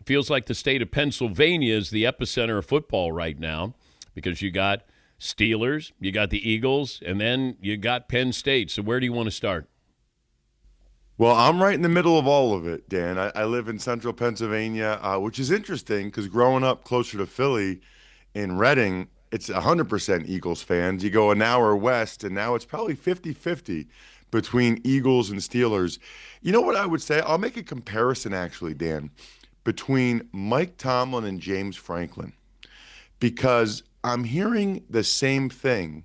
feels like the state of Pennsylvania is the epicenter of football right now because you got Steelers, you got the Eagles, and then you got Penn State. So where do you want to start? Well, I'm right in the middle of all of it, Dan. I live in central Pennsylvania, which is interesting because growing up closer to Philly in Reading, it's 100% Eagles fans. You go an hour west, and now it's probably 50-50 between Eagles and Steelers. You know what I would say? I'll make a comparison, actually, Dan, between Mike Tomlin and James Franklin because I'm hearing the same thing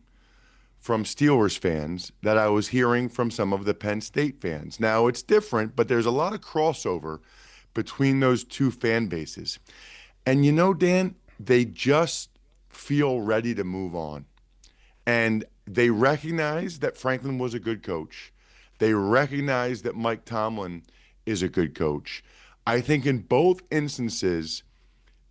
from Steelers fans that I was hearing from some of the Penn State fans. Now, it's different, but there's a lot of crossover between those two fan bases. And you know, Dan, they just feel ready to move on. And they recognize that Franklin was a good coach. They recognize that Mike Tomlin is a good coach. I think in both instances,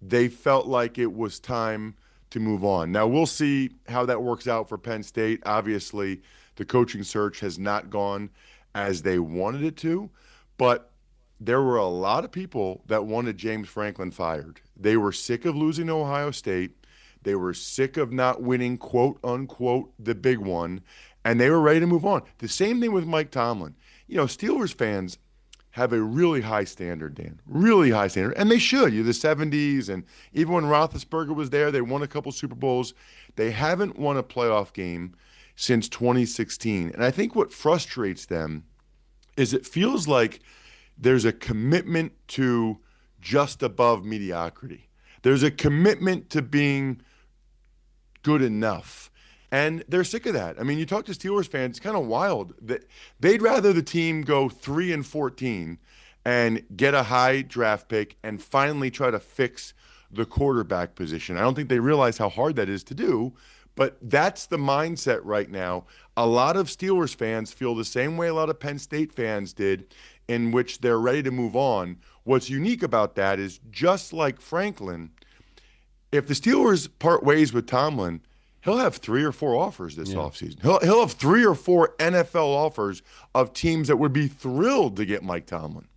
they felt like it was time to move on. Now, we'll see how that works out for Penn State. Obviously, the coaching search has not gone as they wanted it to, but there were a lot of people that wanted James Franklin fired. They were sick of losing to Ohio State. They were sick of not winning, quote unquote, the big one, and they were ready to move on. The same thing with Mike Tomlin. You know, Steelers fans have a really high standard, Dan, really high standard, and they should. You're the 70s, and even when Roethlisberger was there, they won a couple Super Bowls. They haven't won a playoff game since 2016, and I think what frustrates them is it feels like there's a commitment to just above mediocrity. There's a commitment to being good enough. And they're sick of that. I mean, you talk to Steelers fans, it's kind of wild that they'd rather the team go 3-14 and get a high draft pick and finally try to fix the quarterback position. I don't think they realize how hard that is to do, but that's the mindset right now. A lot of Steelers fans feel the same way a lot of Penn State fans did, in which they're ready to move on. What's unique about that is just like Franklin, if the Steelers part ways with Tomlin, he'll have 3 or 4 offers this offseason. He'll have 3 or 4 NFL offers of teams that would be thrilled to get Mike Tomlin.